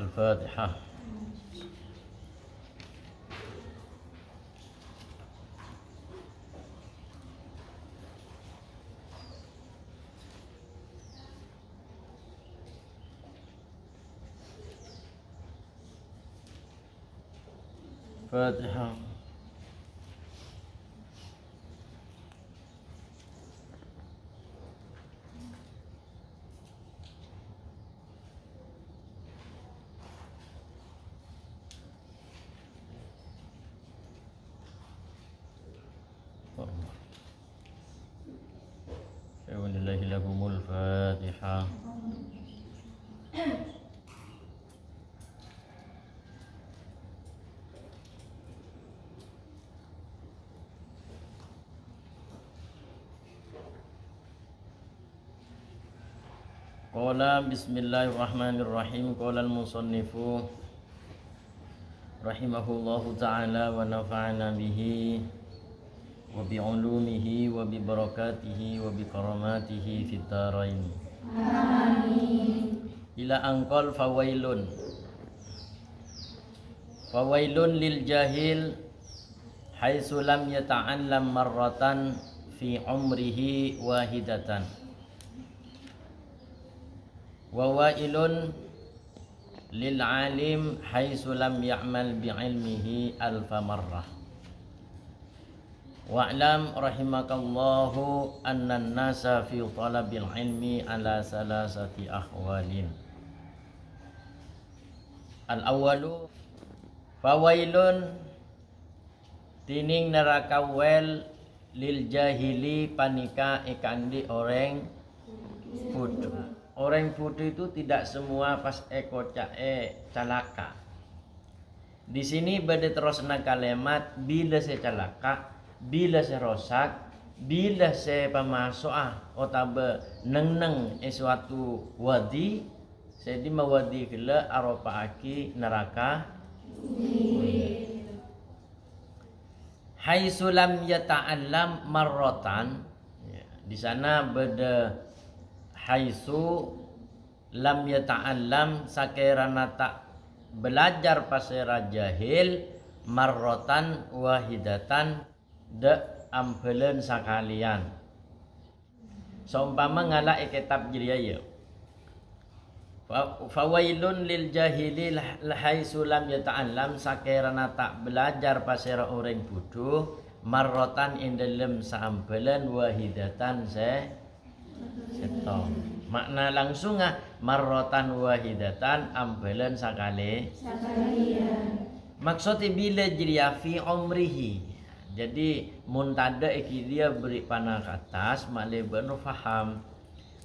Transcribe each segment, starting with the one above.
Al-Fatihah. Fatihah. Walillahi lahumul Fatihah. Qala bismillahirrahmanirrahim. Qala al-musannifu rahimahullahu ta'ala wa nafa'ana bihi wa bi'ulumihi wa bi barakatihi wa bi karamatihi fid dharain. Amin. Ila angqal fawailun. Fawailun lil jahil haitsu lam yata'allam marratan fi umrihi wahidatan. Wa wailun lil alim haitsu lam ya'mal bi ilmihi alfa marrah. Wa'lam rahimakallahu anna an-nasa fi talabil ilmi ala salasati ahwalin. Al-awwalu fawailun tining neraka wel lil jahili panika ikandi orang putu. Orang putu itu tidak semua pas calaka. Di sini bade terusna kalimat bila saya calaka, bila saya rosak, bila saya pemasoah otabe neng suatu wadi, saya di mawadi kela aropa aki neraka. Hai sulam yata'allam marrotan. Di sana beda haisu lam yata'allam sakirana tak belajar pasera jahil marrotan wahidatan de ampelen sakalian. Seumpama ngala kitab jiriya fawailun lil jahili haisu lam yata'allam sakirana tak belajar pasera orang bodoh marrotan indalem saampelan wahidatan setong. Makna langsung marrotan wahidatan ampelan sakalian. Maksudnya bila jiriya fi umrihi. Jadi muntada iki dia beri panah ke atas maklum faham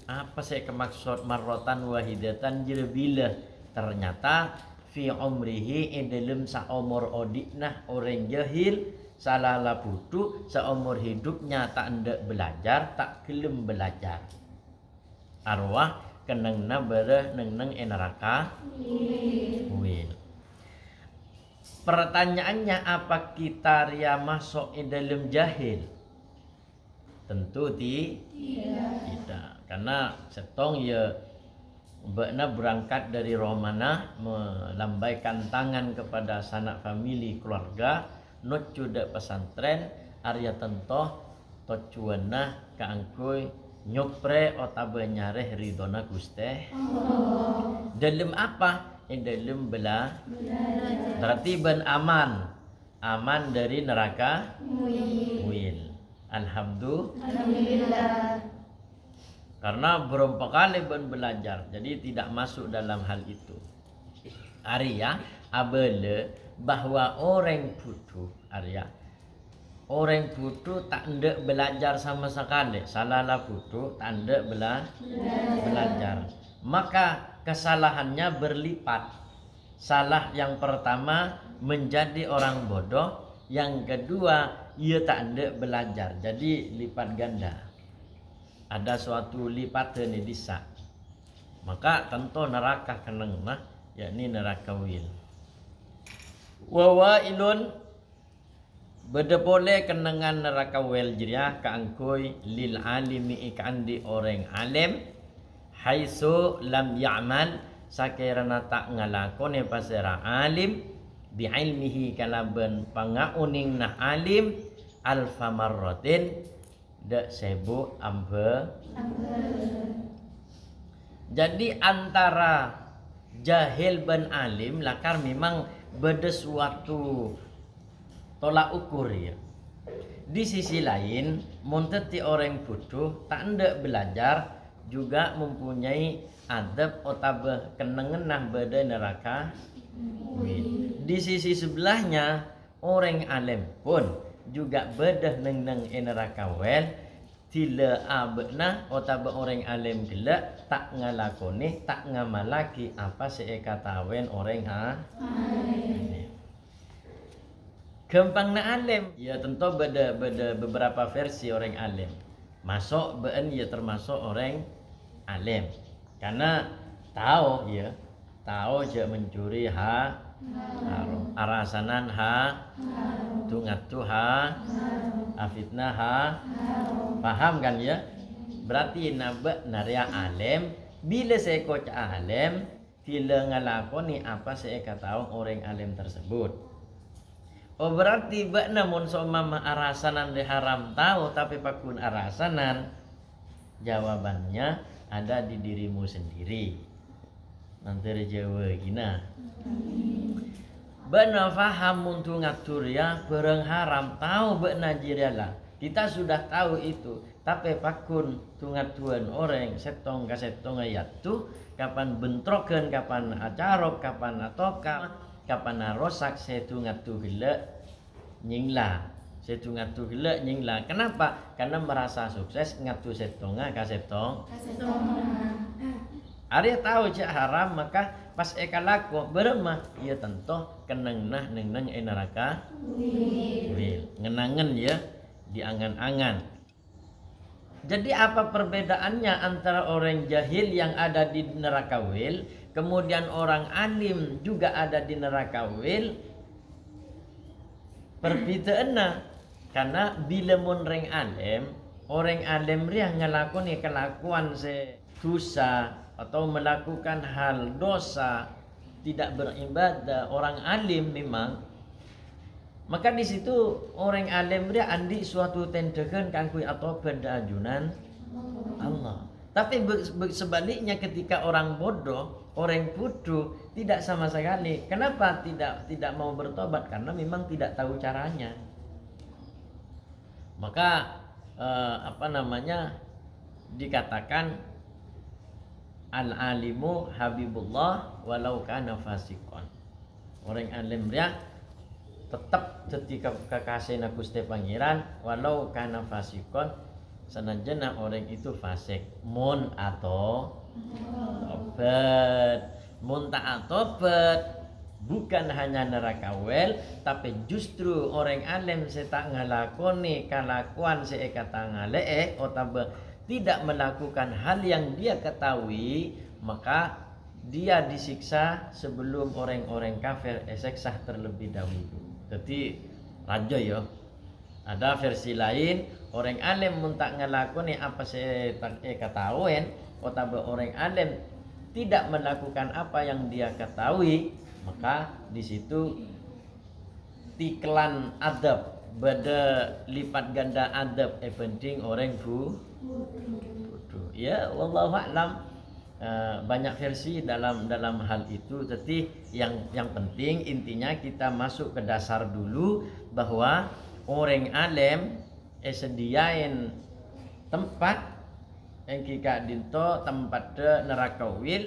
apa saya kemaksud marrotan wahidatan jira bila ternyata fi umrihi dalam saumur odiknah orang jahil salah laputu seumur hidupnya tak hendak belajar tak kelem belajar arwah kenengna bereh neng neraka wil. Pertanyaannya apa kita ria masuk dalam jahil? Tentu tidak. Karena setong ya bekna berangkat dari Romana melambaikan tangan kepada sanak famili keluarga nuju de pesantren Arya tentoh tocuana kaangkuy nyopre otabe nyareh ridona Guste. Dalam apa? Dalam bela berarti ben aman dari neraka wil. Alhamdulillah. Karena berapa kali ben belajar jadi tidak masuk dalam hal itu. Arya abele bahwa orang putu Arya orang putu tak hendak belajar sama sekali. Salahlah putu tak hendak belajar. Maka kesalahannya berlipat. Salah yang pertama menjadi orang bodoh, yang kedua ia tak hendak belajar. Jadi lipat ganda. Ada suatu lipatan di disa. Maka tentu neraka keneng yakni neraka wil. Wa wailun beda boleh kenangan neraka wel jiriah kaangkoy lil alimi ikandi orang alim haitsu lam ya'mal sakirana tak ngalakone pasera alim bi'ilmihi kalaban pangauning nah alim alfa marratin dak sebu ambe. Jadi antara jahil ben alim lakar memang beda suatu tolak ukur ya. Di sisi lain, monteti orang bodoh tak hendak belajar juga mempunyai adab otabe kenengenah beda neraka. Di sisi sebelahnya orang alim pun juga beda neng neraka wel tila abna otabe orang alim gelak tak ngalakoni tak ngamalaki apa seekatawen orang alim. Gampang na alim, ya tentu beda beberapa versi orang alim. Masuk ben ya termasuk orang alim. Karena tahu ya, tahu je mencuri haram, arasanan tungatu afitnah paham kan ya? Berarti nabe naria alim, bila saya kocak alim, tila ngalakoni apa saya katakan orang alim tersebut. Oh berarti bak namun mama arasanan haram tahu tapi pakun arasanan, jawabannya ada di dirimu sendiri. Nanti Jawa gina. Bana faham untuk ngatur ya barang haram tahu bak najirialah. Kita sudah tahu itu, tapi pakun tungatuan orang setong ka setong ayat tu kapan bentrokan, kapan acarok, kapan atoka, kapan rosak setu ngatu gila nyingla. Setu ngatu gila nyingla. Kenapa? Karena merasa sukses ngatu setonga ka setong. Arya tahu cak haram maka pas eka laku beremah ia tentu kenang nah neng neraka wil ngenangan ya di angan-angan. Jadi apa perbedaannya antara orang jahil yang ada di neraka wil kemudian orang alim juga ada di neraka wil? Perbedaannya karena bila mun orang alim dia ngelakoni kelakuan dosa atau melakukan hal dosa tidak beribadah orang alim memang, maka di situ orang alim dia andi suatu tendekan kangkui atau benda ajunan Allah. Tapi sebaliknya ketika orang bodoh, orang bodoh tidak sama sekali. Kenapa tidak mau bertobat? Karena memang tidak tahu caranya. Maka dikatakan al-alimu habibullah walau kana fasikon. Orang alim dia tetap ketika kekasih Gusti Pangeran walau kana fasikon sanajana orang itu fasik mun atau tobat. Mun tak tobat bukan hanya neraka wel tapi justru orang alim setak ngalakoni kalakuan seekata ngale otabe tidak melakukan hal yang dia ketahui, maka dia disiksa sebelum orang-orang kafir siksa terlebih dahulu. Jadi raja ya. Ada versi lain orang alim muntak ngelakoni apa saya ketahuan, atau orang alim tidak melakukan apa yang dia ketahui, maka di situ tiklan adab beda lipat ganda adab penting orang bodoh. Ya wallahu a'lam. Banyak versi dalam hal itu. Tapi yang penting intinya kita masuk ke dasar dulu bahwa orang alim sediain tempat yang kita dinto tempat neraka wil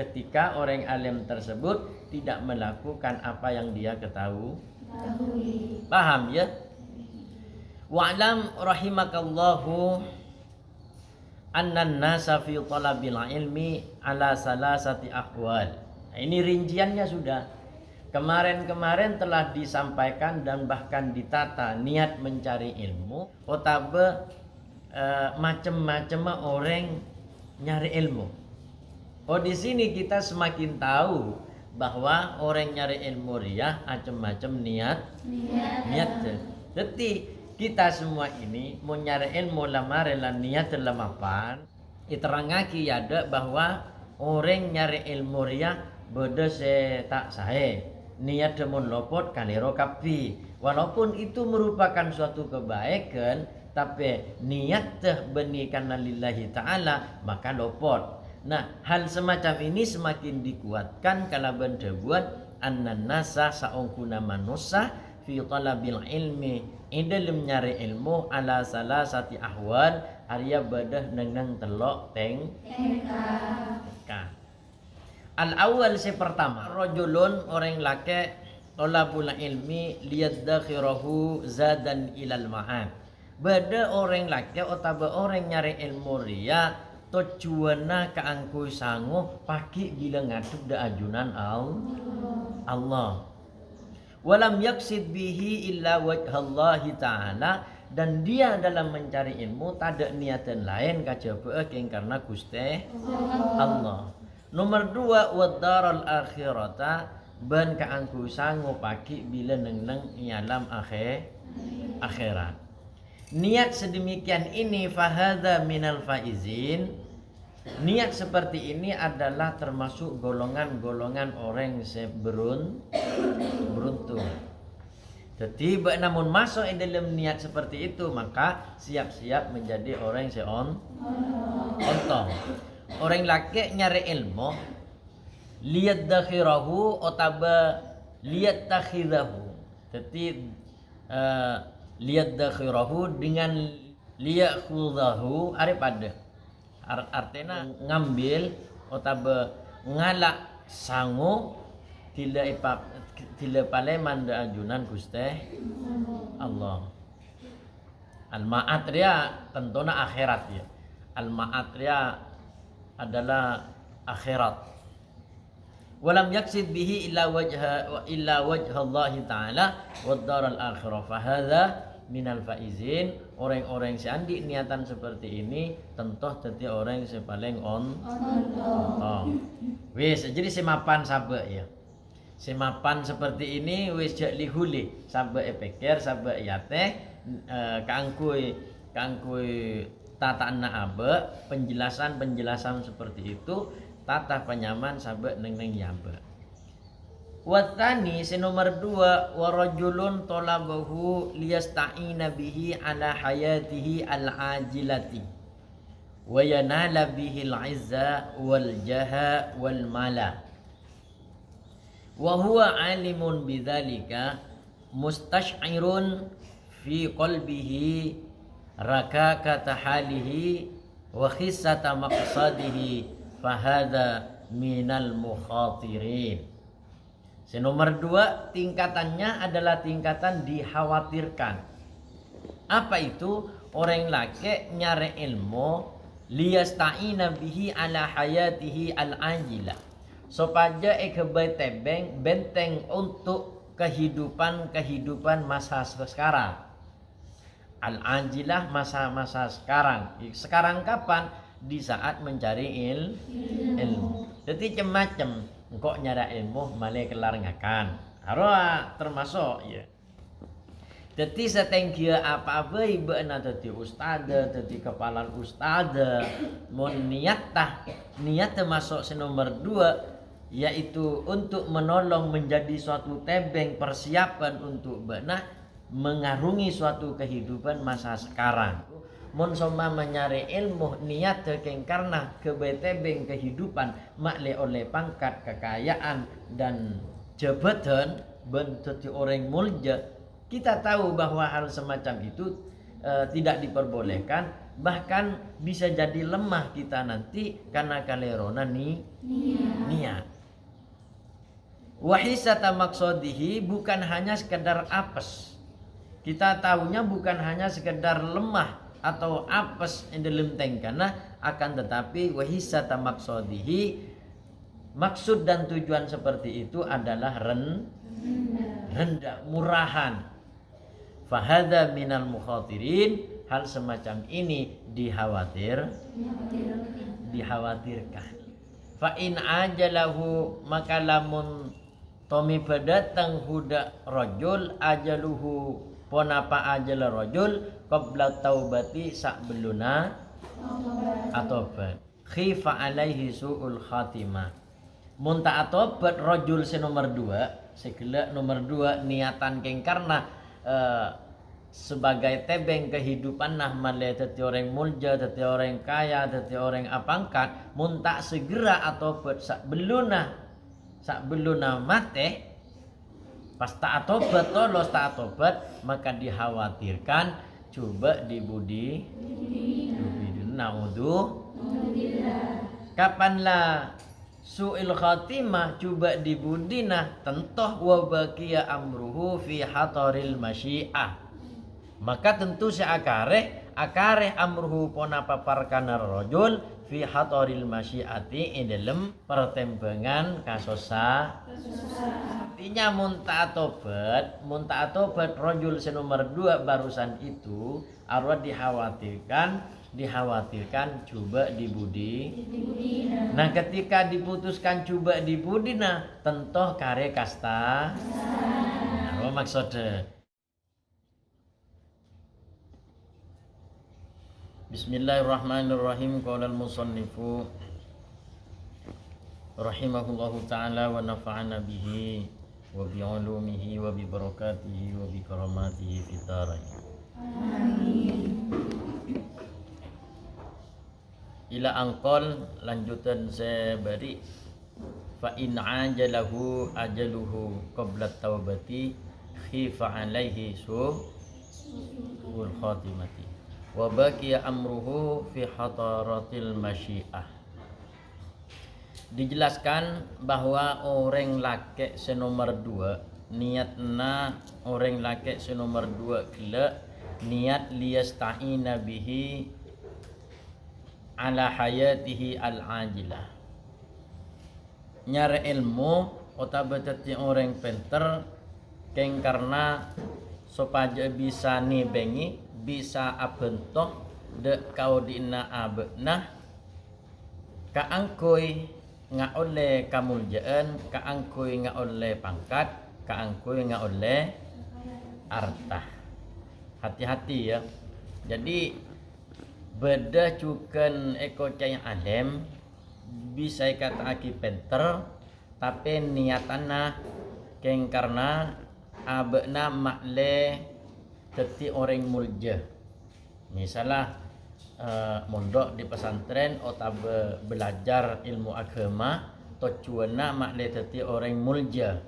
ketika orang alim tersebut tidak melakukan apa yang dia ketahui. Paham ya? Wa'lam rahimakallahu annan nasa fi talabil ilmi ala salasati ahwal. Ini rinciannya sudah. Kemarin telah disampaikan dan bahkan ditata niat mencari ilmu. Otabe macam-macam orang nyari ilmu. Oh di sini kita semakin tahu bahwa orang nyari ilmu dia macam-macam niat. Jadi kita semua ini mau nyari ilmu lamarelan niat lamapan. Iterangaki ada bahwa orang nyari ilmu ria beda se tak sahe niat demun lopot kalero kapi, walaupun itu merupakan suatu kebaikan tapi niat teh benih karena lillahi ta'ala maka lopot. Nah hal semacam ini semakin dikuatkan kalau benda buat annan nasa saungkuna manusia fi talabil ilmi dalam nyari ilmu ala salasati ahwal arya badah dengan telok tengka. Al awal si pertama rajulun orang laki talabul ilmi liyaddakhirahu zadan ilal ma'ad. Bada orang laki atau orang nyari ilmu ria tujuanna kaangkuy sanggup paki bila ngadep da ajunan Allah. Walam yaksid bihi illa wajhallahi ta'ala, dan dia dalam mencari ilmu tak ada niatan lain kajaba karena Gusti Allah. Nomor 2 wadaral akhirata ban kaangku sanggup paki bila neng ialam akhirat. Niat sedemikian ini fahadha minal faizin. Niat seperti ini adalah termasuk golongan-golongan orang yang beruntung. Jadi namun masuk dalam niat seperti itu maka siap-siap menjadi orang yang untung. Orang laki nyari ilmu liat dakhirahu otaba liat takhidahu. Jadi liat dakhirahu dengan liat khudahu arif ada. Artinya ngambil otaba ngalak sangu tidak pale manda ajunan Gusti Allah. Al-ma'at dia tentunya akhirat ya. Al-ma'at dia adalah akhirat. Walam yaksid bihi illa wajha Allah Ta'ala wad daral akhirah. Fahadha minal faizin. Orang-orang seandi niatan seperti ini tentu jadi orang yang paling wis jadi semapan sabe ya. Semapan seperti ini wis jak lihuli sabe pikir sabe yate kaangkuy tata abe penjelasan seperti itu tata penyaman sabe neng yabe. Watani si nomor 2 warajulun talabahu liyasta'ina bihi ala hayatihi al-ajilati wa yanala bihi al-izza wal jaha wal mala wa huwa alimun bidzalika mustash'irun fi qalbihi rakakata halihi wa khissata maqsadihi fahadha minal mukhatirin. Nomor 2 tingkatannya adalah tingkatan dikhawatirkan. Apa itu? Orang laki nyari ilmu liyasta'ina bihi ala hayatihi al-ajila supaya benteng untuk kehidupan masa sekarang. Al-ajilah masa sekarang. Sekarang kapan? Di saat mencari ilmu. Jadi macam kok nyara ilmu malah kelar ngakan. Harus termasuk ya. Jadi setengkia apa-apa ibu nanti ustazah, jadi kepala ustazah, mau niat termasuk nomor 2 yaitu untuk menolong menjadi suatu tebeng persiapan untuk benar mengarungi suatu kehidupan masa sekarang. Mun soma mencari ilmu niat tekeng karena kebetebeng kehidupan makle oleh pangkat kekayaan dan jabatan bentuk orang mulja. Kita tahu bahwa hal semacam itu tidak diperbolehkan, bahkan bisa jadi lemah kita nanti karena kalerona niat. Wahisata maksodihi bukan hanya sekedar apes. Kita tahunya bukan hanya sekedar lemah atau apes dalam tengkana, akan tetapi wahisata maksodihi maksud dan tujuan seperti itu adalah rendah murahan. Fahadha minal mukhatirin, hal semacam ini dikhawatirkan. Fa in ajalahu maka lamun tomi badatang huda rajul ajaluhu ponapa ajal rajul qabla taubati sak beluna atobat. khifa alaihi su'ul khatimah. Mun tak atobat rajul nomor 2, segala nomor 2 niatan keng karena sebagai tebeng kehidupan nah male teti orang mulja, teti orang kaya, teti orang apangkat, mun tak segera atobat sak beluna mate, pas tak atobat tolos tak atobat, maka dikhawatirkan coba dibudi naudzu. Kapanlah su'il khatimah coba dibudina tentoh wa baqiya amruhu fi hataril masyiah. Maka tentu si akare amruhu pona paparkana rajul fi hataril masyiati dalam pertembangan kasosa. Artinya mun tak atobat rajul nomor 2 barusan itu arwah dikhawatirkan coba dibudi. Nah ketika diputuskan coba dibudina tentoh kare kasta. Apa maksudnya? Bismillahirrahmanirrahim. Qala al-musannifu rahimahullahu ta'ala wa nafa'ana bihi wa bi ulumihi wa bi barakatihi wa bi karamatihi fid dharain. Amin. Ila angkol lanjutan saya beri fa in ajalahu ajaluhu qabla taubati khifa alaihi su'ul khatimati wa baqiya amruhu fi hataratil masyiah. Dijelaskan bahwa orang laki senomor 2 niatna orang laki senomor 2 gila niat liyasta'ina bihi ala hayatihi al-ajilah. Nyari ilmu otabatati orang pinter keng karena supaya bisa nibengi bisa abentok de kau dina abna kaangkoy nga oleh kamuljaan, kaangkoy nga oleh pangkat, kaangkoy nga oleh artah. Hati-hati ya. Jadi beda cukan eko cai alem bisa kata aki penter tapi niatanna keng karena abna makle teti orang mulja. Misalnya mondok di pesantren atau belajar ilmu agama tujuanna makle teti orang mulja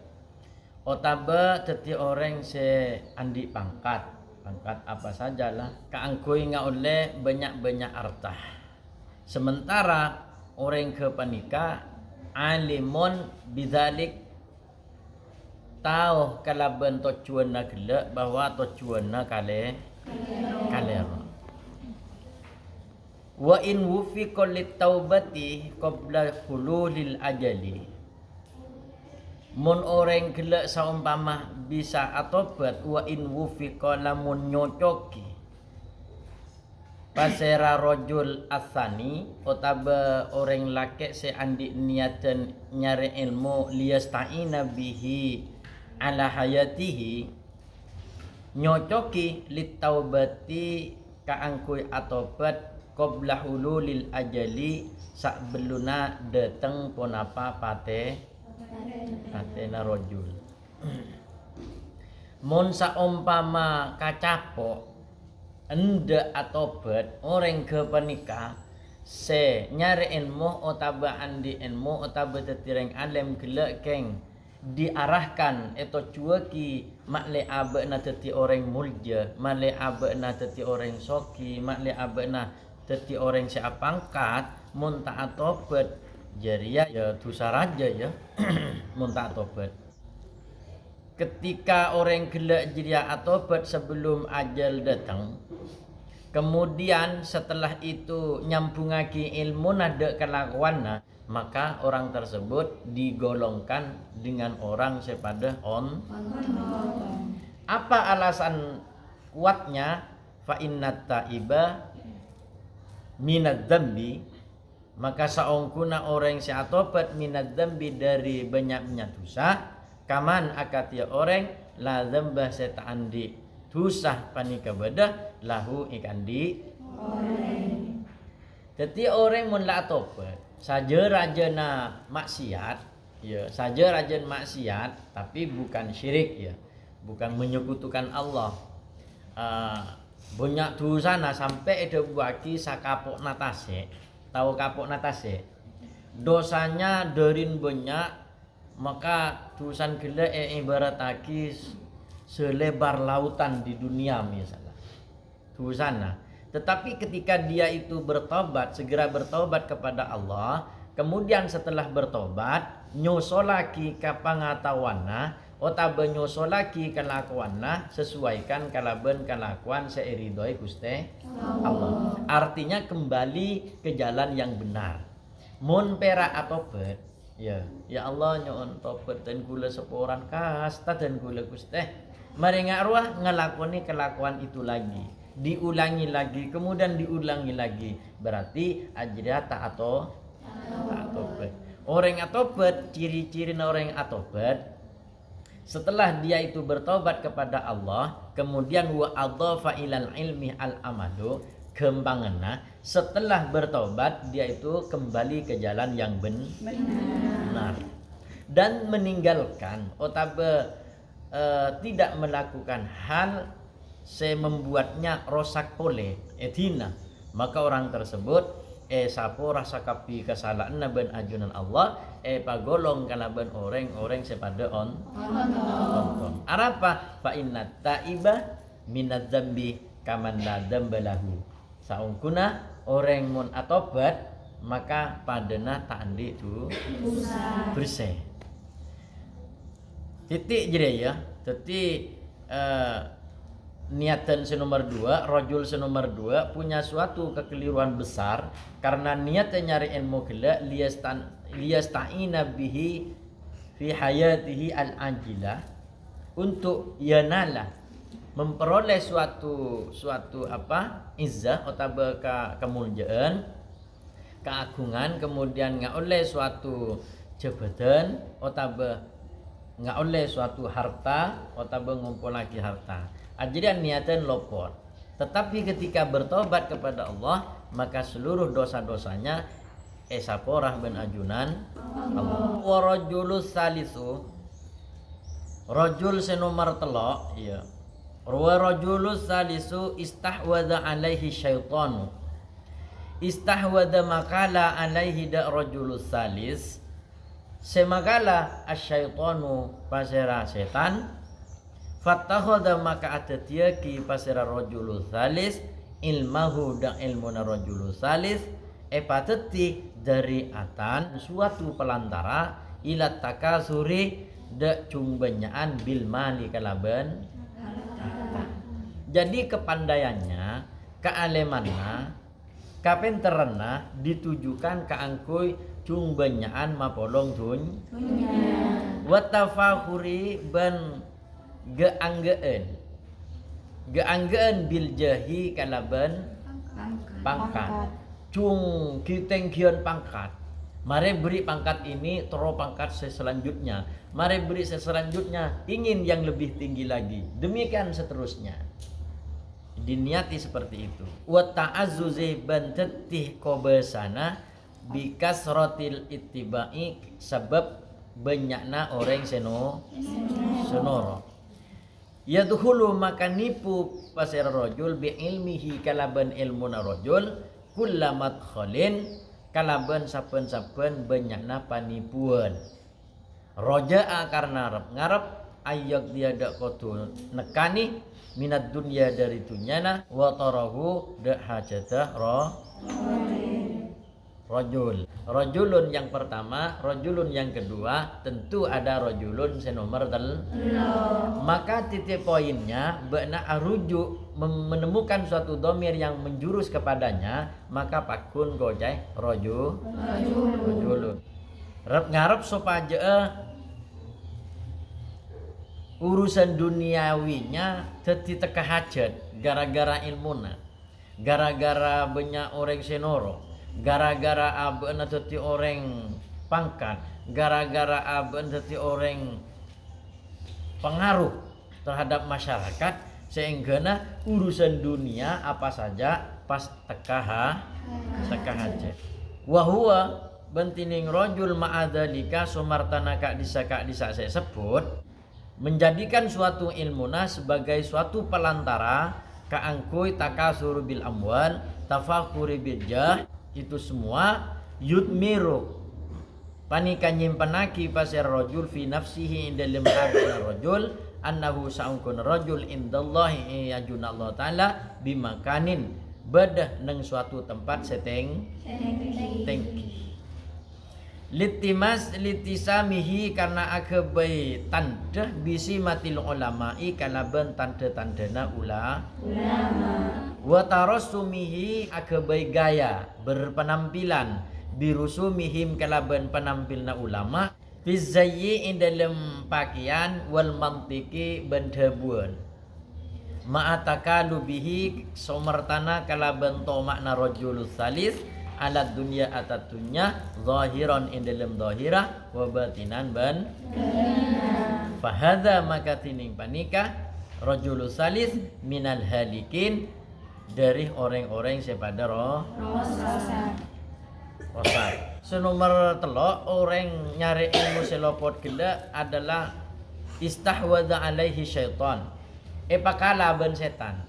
atau teti orang se andi pangkat apa sajalah kaangkui nga oleh banyak harta. Sementara orang ke panika alimun bidzalik tahu kalaban tujuanna gele bahwa tujuanna kalero. Wa in wufiqa litaubati qabla hululil ajali. Mun orang gelak saumpama bisa atobat wa in wufiqa lamun nyocoki pasera rojul asani otaba orang laki seandi niatan nyari ilmu liyasta'ina bihi ala hayatihi nyocoki litaubati kaangkui atobat qabla hululil ajali sak beluna dateng ponapa patena rojul. Mun saumpama kacapo ende atobat orang ke penikah se nyari ilmu otaba andi ilmu otaba tetireng alim gelek keng diarahkan eto cuaki makle abena teti orang mulja makle abena teti orang soki makle abena teti orang siapangkat mun tak atobat jariya ya dosa raja ya mun tak atobat. Ketika orang gelak jeria atobat sebelum ajal datang, kemudian setelah itu nyambungake ilmu nada kelakuanna, maka orang tersebut digolongkan dengan orang sepada Apa alasan kuatnya? Fa innat taiba minadz dzambi, maka saongkuna orang si atobat minadz dzambi dari banyak dosa. Kaman akatia orang la dzamba setandi dosa panika beda lahu ikandi orang. Jadi orang mun la tobat saja rajana maksiat, ya, saja rajin maksiat tapi bukan syirik ya. Bukan menyekutukan Allah. Banyak dosana sampai ada buaki sakapok natase. Tahu kapok natase? Dosanya derin banyak, maka dosan gila ibarat lagi selebar lautan di dunia misalnya. Dosana. Tetapi ketika dia itu bertobat, segera bertobat kepada Allah, kemudian setelah bertobat, nyosolaki kapangatawana, otabe nyosolaki kelakuanna, sesuaikan kalaben kelakuan seiridoi Guste Allah. Artinya kembali ke jalan yang benar. Mun pera atobet, ya Allah nyon tobat dan kula seporan kasta dan kula Guste. Mari ngaruah ngelakoni kelakuan itu lagi. Diulangi lagi, kemudian diulangi lagi. Berarti ajrata atau atobat. Orang atobat, ciri-ciri orang atobat, setelah dia itu bertobat kepada Allah, kemudian wa adhafa ilal ilmi al amadu, kembanganna, setelah bertobat dia itu kembali ke jalan yang benar dan meninggalkan tidak melakukan hal membuatnya rosak pole etina, maka orang tersebut sapo rasa kapi kesalahan ben ajunan Allah pagolong kalaban orang sepada on arapa fa inna taiba minadz dzambi kaman la dzambalahu saungkuna orang mun atobat maka padena tak andi tu bersih titik jadi ya. Jadi niatan senomor 2, rajul senomor 2 punya suatu kekeliruan besar karena niatnya nyari ilmu gila liyasta'ina bihi fi hayatihi al-ajilah, untuk yanala memperoleh suatu izzah atau kemuliaan, keagungan, kemudian nggak oleh suatu jabatan atau nggak oleh suatu harta atau ngumpul lagi harta. Ajaran niatan lopor. Tetapi ketika bertobat kepada Allah, maka seluruh dosa-dosanya esaporah ben ajunan Allah. Wa rajulus salisu, rajul senomor telok, ya. Wa rajulus salisu istahwadha alaihi syaitanu. Istahwadha makala alaihi da rajulus salis. Semakala asyaitanu pasera setan. Fattakhadha maka atatia ki pasira rajulus salis ilmahu da ilmuna rajulus salis pateti dari atan suatu pelantara ila takasuri da cumbenyaan bil mali kalaban. Jadi kepandaiannya, kealemannya, kapinterenna ditujukan ke angkuy cumbenyaan mapolong dunya. Wa tafakhuri ban geanggeun bil jahi kalaban pangkat cung kitengkian pangkat, mari beri pangkat ini tero pangkat selanjutnya, mari beri selanjutnya, ingin yang lebih tinggi lagi, demikian seterusnya diniati seperti itu. Wa ta'azzuzi bantatih kobasana bi kasratil ittiba'i, sebab banyakna orang sonoro. Yadkhulu maka nipu pasir rajul bi ilmihi kalaban ilmuna rajul kullamat khalin kalaban saben-saben banyakna panipuan. Roja'a karena ngarep ayak dia dak kotu nekani minat dunya dari dunyana wa tarahu dak hajatah rajul. Rajulun yang pertama, rajulun yang kedua, tentu ada rajulun senomor maka titik poinnya bakna arujuk menemukan suatu domir yang menjurus kepadanya, maka pakun gojai rajulun. Ngarep supaya urusan duniawinya teti teka hajat gara-gara ilmuna, gara-gara banyak orang senoro, gara-gara aben teti orang pangkat, gara-gara aben teti orang pengaruh terhadap masyarakat, sehingga urusan dunia apa saja pas teka haja. Wahwa bentining rojul ma'adhalika sumartana kak disa saya sebut menjadikan suatu ilmuna sebagai suatu pelantara kaangkui takasur bil amwal tafakhuri bil jah, itu semua yudmiru panika nyimpanaki pasir rojul fi nafsihi dalam hati rojul annahu sa'ungkun rojul indallahi yajuna Allah ta'ala bimakanin bedah neng suatu tempat seteng tengki litisamihi karena akabai tanda bisi matil ulama'i kalaban tanda-tandana ulama wa tarassumihi akabai gaya berpenampilan birusumihim kalaban penampilna ulama fi zayyi dalam pakaian wal mantiki bendabuan ma'atakalu bihi somertana kalaban to makna rajulus salis ala dunya atatunya zahiran dalam zahirah wa batinan ban fahadha maka tining panika rajulus salis minal halikin dari orang-orang sepada rosat. Senomor telok orang nyari ilmu selopot gila adalah istahwadha alaihi syaitan. Epakala ben setan.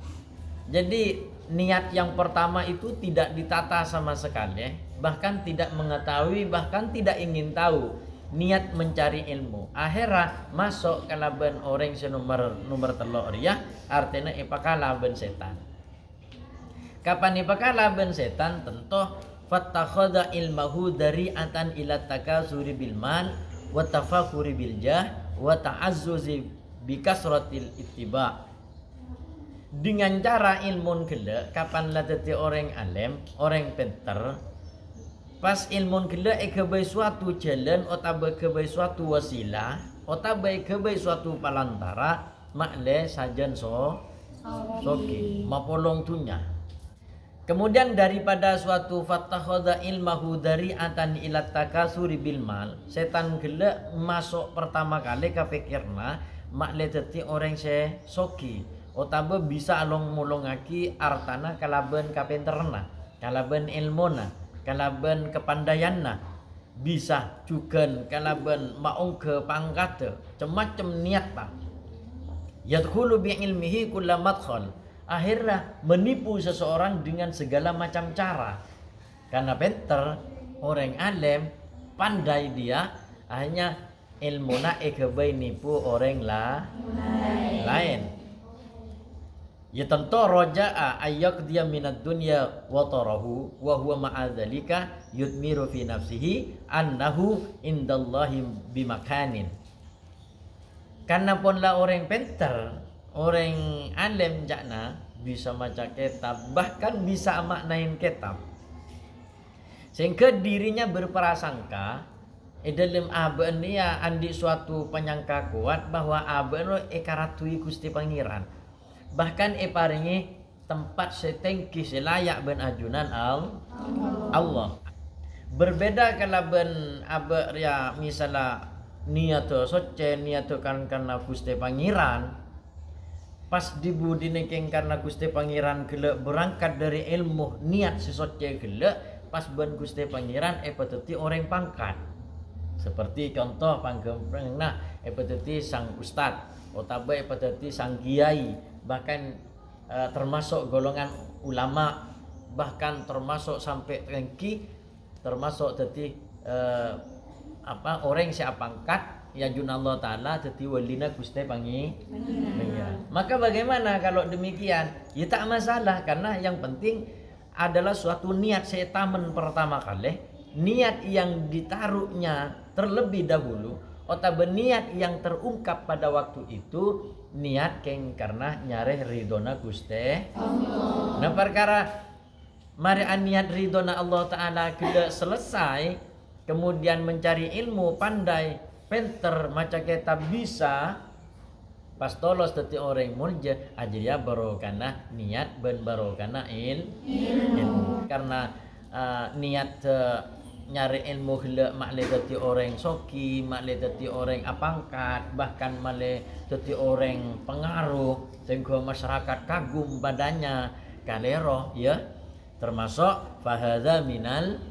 Jadi niat yang pertama itu tidak ditata sama sekali, bahkan tidak mengetahui, bahkan tidak ingin tahu. Niat mencari ilmu. Akhirnya masuk kalaban orang senomor telok ria artinya epakala ben setan. Kapan epakala ben setan tentu fattakhadha ilmahu dari'atan ila takasuri bil mal wa tafakhuri bil jah wa ta'azzuzi bi kasratil ittiba. Dengan cara ilmun gele kapan latati orang alim, orang pintar, pas ilmun gele kebai suatu jalan otabai kebai suatu wasilah, otabai kebai suatu palantara makle sajan soki mapolong tunya. Kemudian daripada suatu fattakhadha ilmahu dari'atan ila takasuri bil mal, setan gele masuk pertama kali kepikirna makle dadi orang soki otabe bisa along mulungaki artana kalaben kapinterna, kalaben ilmona, kalaben kepandayanna, bisa juga kalaben maung ke pangkat, macam niat pak. Yadkhulu bi ilmihi kulla madkhal. Akhirnya menipu seseorang dengan segala macam cara. Karena pinter, orang alim, pandai dia, hanya ilmuna kebai nipu orang lain. Ya tentu roja'a ayyak dia minat dunya wa tarahu wa huwa ma'adzalika yudmiru fi nafsihi annahu indallahi bimakanin. Karena pun lah orang pinter, orang alim jakna bisa baca kitab, bahkan bisa maknain kitab. Sehingga dirinya berprasangka dalam aben dia andi suatu penyangka kuat bahwa aben ekaratui Gusti Pangeran. Bahkan paringi tempat setengki selayak ben ajunan Allah. Berbeda kalau ben abe ya misalnya niat soce niat kan karena Gusti Pangeran. Pas dibudinekeng karena Gusti Pangeran gele berangkat dari ilmu niat si soce gele pas ben Gusti Pangeran epateti orang pangkat. Seperti contoh panggempna epateti sang ustad, otabe epateti sang kiai, bahkan termasuk golongan ulama, bahkan termasuk sampai tengki, termasuk tadi orang siapa pangkat ya junallah ta'ala tadi walina Gusti Pangeran. Maka bagaimana kalau demikian? Ya tak masalah, karena yang penting adalah suatu niat setamen pertama kali, niat yang ditaruhnya terlebih dahulu, atau niat yang terungkap pada waktu itu niat keng karena nyari ridona Gusti Allah. Nah perkara mari niat ridona Allah Ta'ala kita selesai, kemudian mencari ilmu pandai pinter maca kitab bisa pas tolos teti orang mulja aja ya barokana niat ben barokana ilmu. Karena niat nyari ilmu gila mak le dadi orang soki, mak le dadi orang apangkat, bahkan male dadi orang pengaruh sehingga masyarakat kagum padanya kalero ya, termasuk fahadza minal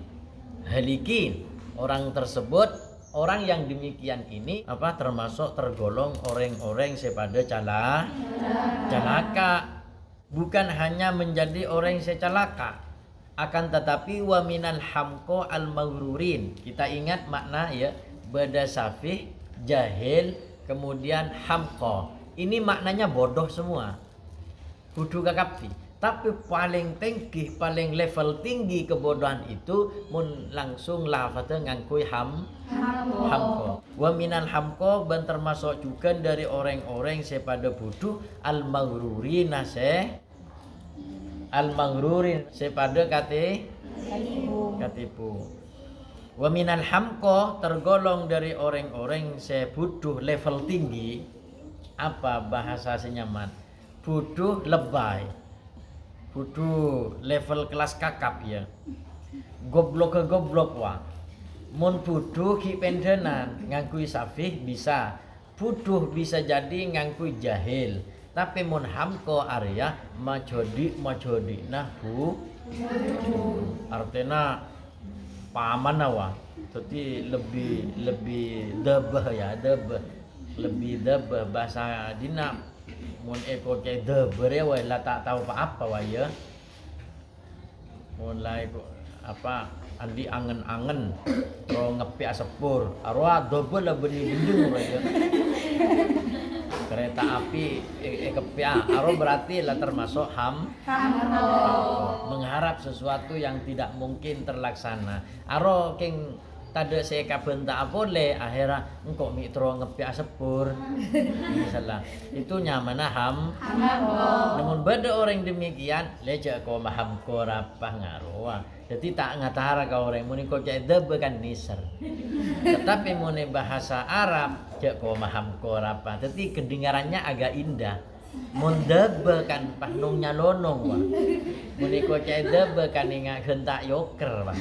halikin. Orang tersebut, orang yang demikian ini termasuk tergolong orang-orang sepada celaka. Bukan hanya menjadi orang yang celaka, akan tetapi wa minal hamko al maghrurin. Kita ingat makna ya, bada safih, jahil, kemudian hamko. Ini maknanya bodoh semua. Kudu kakapti. Tapi paling tinggi, paling level tinggi kebodohan itu mun langsung lafadznya ngangkui hamko. Wa minal hamko dan termasuk juga dari orang-orang sepada bodoh al maghrurin sepada katipu. Wa minal hamko tergolong dari orang-orang sebuduh level tinggi. Apa bahasa senyaman? Bodoh lebay. Bodoh level kelas kakap ya. Goblok ke goblok wa. Mun bodoh ki pendenan ngangkui safih bisa. Bodoh bisa jadi ngangkui jahil. Tapi mun hamko area majodi nah artinya paman wa. Jadi lebih debah ya, lebih debah bahasa dina. Mun eko cai deber ya wah lah tak tahu apa wah ya. Mulai andi angen-angen ro ngepi sepur. Arwah double lah benih bendung ya. Kereta api kepi aro berarti lah termasuk mengharap sesuatu yang tidak mungkin terlaksana. Aro king tade saya kabenta boleh akhirnya engkau mitro ngepi sepur misalnya itu nyamana namun beda orang demikian leja kau maham ko rapah ngaruh jadi tak ngatara kau orang muni kau cai debe kan niser tetapi muni bahasa Arab jak kau maham ko rapah jadi kedengarannya agak indah mun debe kan pahnungnya lonong wah muni kau cai debe kan ingat hentak yoker wah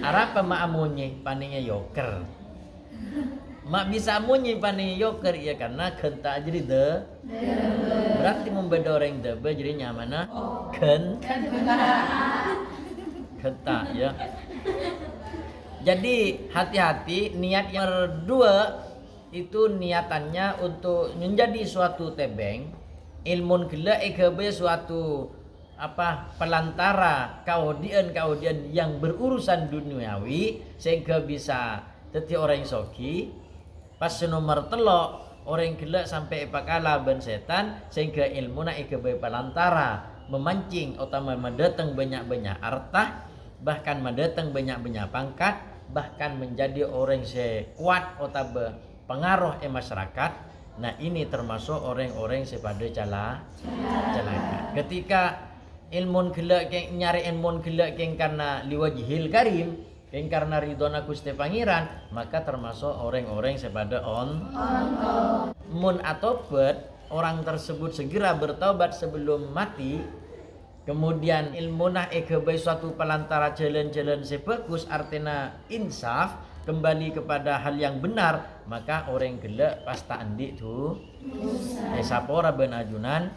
Arab mak amunyi paninya yoker. Mak bisa amunyi paninya yoker ya karena kenta jadi berarti membeda orang debe jadi nyamana kenta ya. Jadi hati-hati niat yang kedua itu niatannya untuk menjadi suatu tebeng ilmun gila ekebe suatu pelantara kaudian yang berurusan duniawi sehingga bisa jadi orang soki pas nomor telok orang gila sampai pakala ben setan sehingga ilmu na ikebe pelantara memancing utama mendatang banyak-banyak harta bahkan mendatang banyak-banyak pangkat bahkan menjadi orang sekuat utama pengaruh masyarakat. Nah ini termasuk orang-orang sepada celaka ketika ilmun gelak keng nyari ilmun gelak keng karena liwajihil karim keng karena ridona Gusti Pangeran maka termasuk orang-orang sepada mun atobat orang tersebut segera bertobat sebelum mati kemudian ilmunah ekebe suatu pelantara jalan-jalan sebagus artinya insaf kembali kepada hal yang benar maka orang gelak pasta andi tu sapora ben ajunan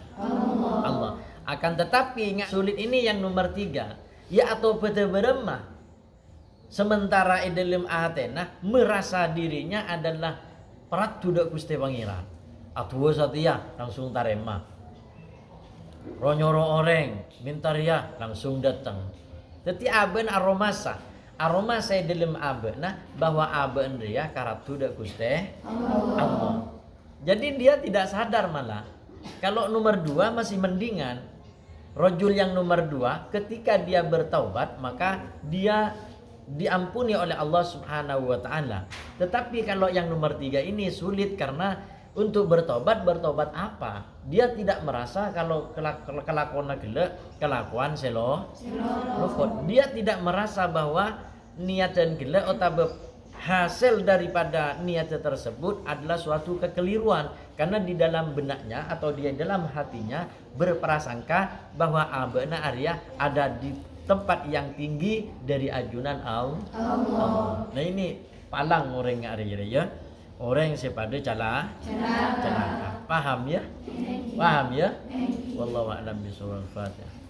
Allah. Akan tetapi sulit ini yang nomor 3 ya atau beda beremah sementara dalam Athena merasa dirinya adalah peratu dak Gusti Pangeran atau satia langsung tarema ronyoro orang minta ya langsung datang jadi aben aroma saya dalam abena bahwa aben dia karatu dak Gusti Allah. Jadi dia tidak sadar malah kalau nomor 2 masih mendingan. Rojul yang nomor 2 ketika dia bertaubat maka dia diampuni oleh Allah Subhanahu wa taala. Tetapi kalau yang nomor 3 ini sulit karena untuk bertobat apa? Dia tidak merasa kalau kelakuan kelakuan dia tidak merasa bahwa niat dan gila atau hasil daripada niat tersebut adalah suatu kekeliruan karena di dalam benaknya atau di dalam hatinya berprasangka bahwa abena Arya ada di tempat yang tinggi dari ajunan Allah. Nah ini palang orang ari ya. Orang sepada celaka. Paham ya? Paham ya? Wallahu a'lam bishawab. Fatihah.